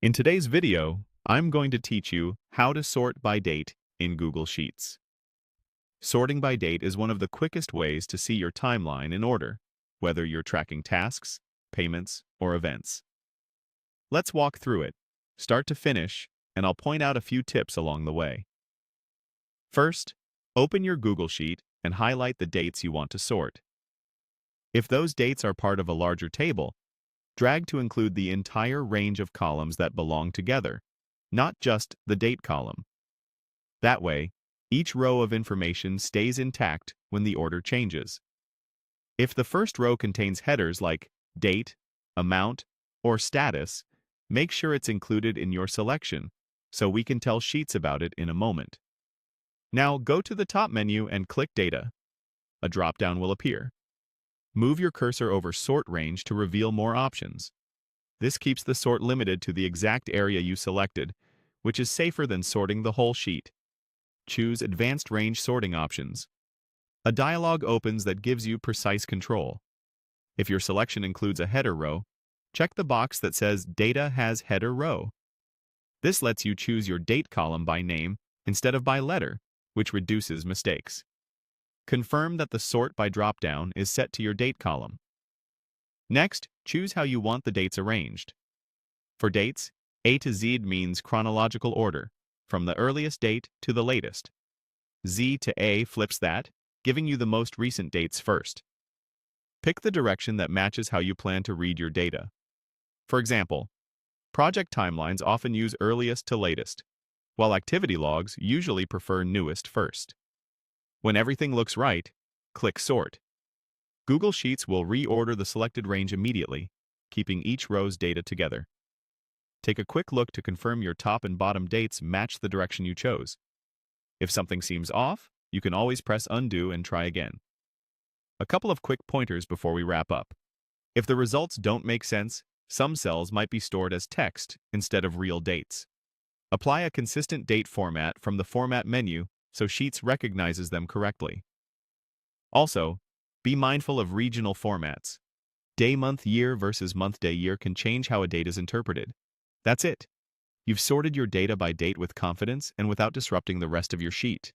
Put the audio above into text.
In today's video, I'm going to teach you how to sort by date in Google Sheets. Sorting by date is one of the quickest ways to see your timeline in order, whether you're tracking tasks, payments, or events. Let's walk through it, start to finish, and I'll point out a few tips along the way. First, open your Google Sheet and highlight the dates you want to sort. If those dates are part of a larger table, drag to include the entire range of columns that belong together, not just the date column. That way, each row of information stays intact when the order changes. If the first row contains headers like date, amount, or status, make sure it's included in your selection so we can tell Sheets about it in a moment. Now go to the top menu and click Data. A drop-down will appear. Move your cursor over Sort Range to reveal more options. This keeps the sort limited to the exact area you selected, which is safer than sorting the whole sheet. Choose Advanced Range Sorting Options. A dialog opens that gives you precise control. If your selection includes a header row, check the box that says Data has header row. This lets you choose your date column by name instead of by letter, which reduces mistakes. Confirm that the Sort by dropdown is set to your date column. Next, choose how you want the dates arranged. For dates, A to Z means chronological order, from the earliest date to the latest. Z to A flips that, giving you the most recent dates first. Pick the direction that matches how you plan to read your data. For example, project timelines often use earliest to latest, while activity logs usually prefer newest first. When everything looks right, click Sort. Google Sheets will reorder the selected range immediately, keeping each row's data together. Take a quick look to confirm your top and bottom dates match the direction you chose. If something seems off, you can always press Undo and try again. A couple of quick pointers before we wrap up. If the results don't make sense, some cells might be stored as text instead of real dates. Apply a consistent date format from the Format menu so Sheets recognizes them correctly. Also, be mindful of regional formats. Day-month-year versus month-day-year can change how a date is interpreted. That's it. You've sorted your data by date with confidence and without disrupting the rest of your sheet.